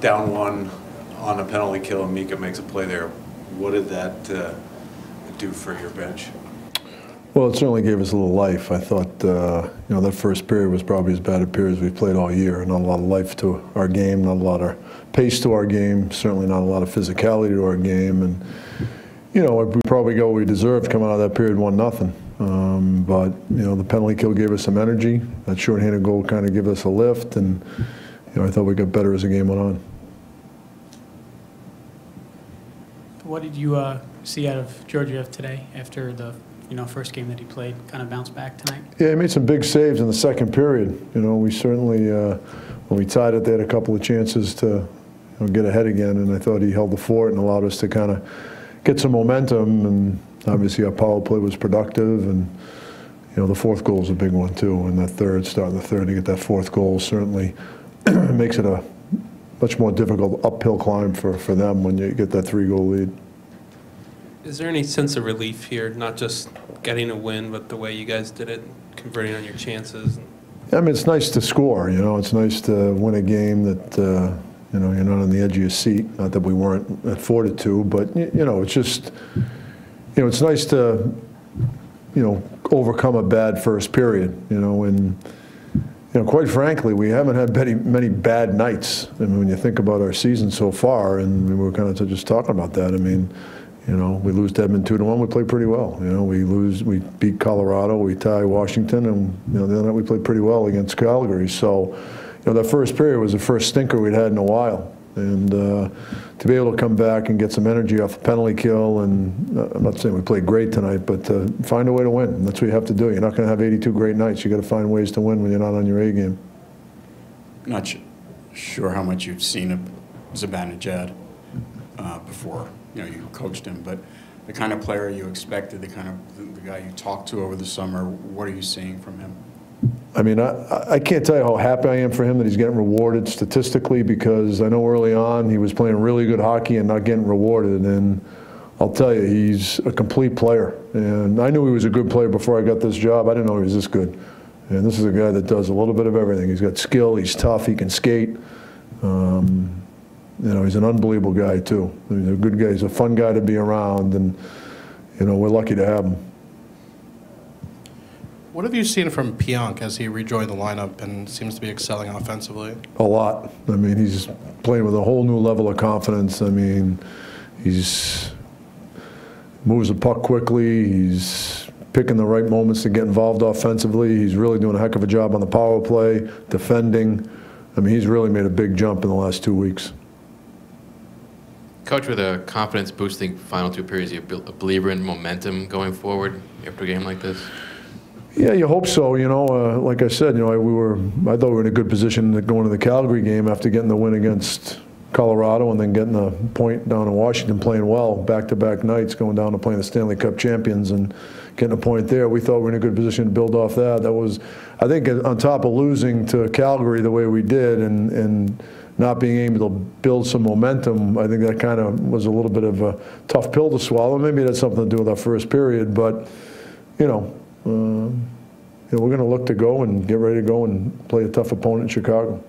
down one on a penalty kill and Mika makes a play there. What did that do for your bench? Well, it certainly gave us a little life. I thought, you know, that first period was probably as bad a period as we've played all year. Not a lot of life to our game, not a lot of pace to our game, certainly not a lot of physicality to our game. And, you know, we probably got what we deserved coming out of that period 1-0. But, you know, the penalty kill gave us some energy. That shorthanded goal kind of gave us a lift. And, you know, I thought we got better as the game went on. What did you see out of Georgiev today after the first game that he played? Kind of bounced back tonight? Yeah, he made some big saves in the second period. You know, we certainly, when we tied it, they had a couple of chances to get ahead again, and I thought he held the fort and allowed us to kind of get some momentum. And obviously our power play was productive, and you know, the fourth goal is a big one too. And that third, starting the third, to get that fourth goal certainly makes it a much more difficult uphill climb for them when you get that 3-goal lead. Is there any sense of relief here, not just getting a win, but the way you guys did it, converting on your chances? I mean, it's nice to score, you know. It's nice to win a game that, you know, you're not on the edge of your seat. Not that we weren't afforded to, but, you know, it's just, you know, it's nice to, you know, overcome a bad first period, you know, and, you know, quite frankly, we haven't had many bad nights. I mean, when you think about our season so far, and we were kind of just talking about that, I mean, you know, we lose to Edmonton 2-1, we play pretty well. You know, we beat Colorado, we tie Washington, and, you know, the other night we played pretty well against Calgary. So, you know, that first period was the first stinker we'd had in a while. And to be able to come back and get some energy off a penalty kill, and I'm not saying we played great tonight, but find a way to win. And that's what you have to do. You're not going to have 82 great nights. You got to find ways to win when you're not on your A game. Not sure how much you've seen of Zibanejad before. You know, you coached him, but the kind of player you expected, the kind of the guy you talked to over the summer, what are you seeing from him? I mean, I can't tell you how happy I am for him that he's getting rewarded statistically, because I know early on he was playing really good hockey and not getting rewarded. And I'll tell you, he's a complete player. And I knew he was a good player before I got this job. I didn't know he was this good. And this is a guy that does a little bit of everything. He's got skill, he's tough, he can skate. You know, he's an unbelievable guy too. He's a good guy. He's a fun guy to be around, and you know, we're lucky to have him. What have you seen from Pionk as he rejoined the lineup and seems to be excelling offensively? A lot. I mean, he's playing with a whole new level of confidence. I mean, he's moves the puck quickly. He's picking the right moments to get involved offensively. He's really doing a heck of a job on the power play, defending. I mean, he's really made a big jump in the last 2 weeks. Coach, with a confidence-boosting final 2 periods, are you a believer in momentum going forward after a game like this? Yeah, you hope so. You know, like I said, you know, I thought we were in a good position going to the Calgary game after getting the win against Colorado and then getting a point down in Washington, playing well back-to-back nights, going down to playing the Stanley Cup champions and getting a point there. We thought we were in a good position to build off that. That was, I think, on top of losing to Calgary the way we did and not being able to build some momentum, I think that kind of was a little bit of a tough pill to swallow. Maybe it had something to do with our first period, but, you know, we're going to look to go and get ready to go and play a tough opponent in Chicago.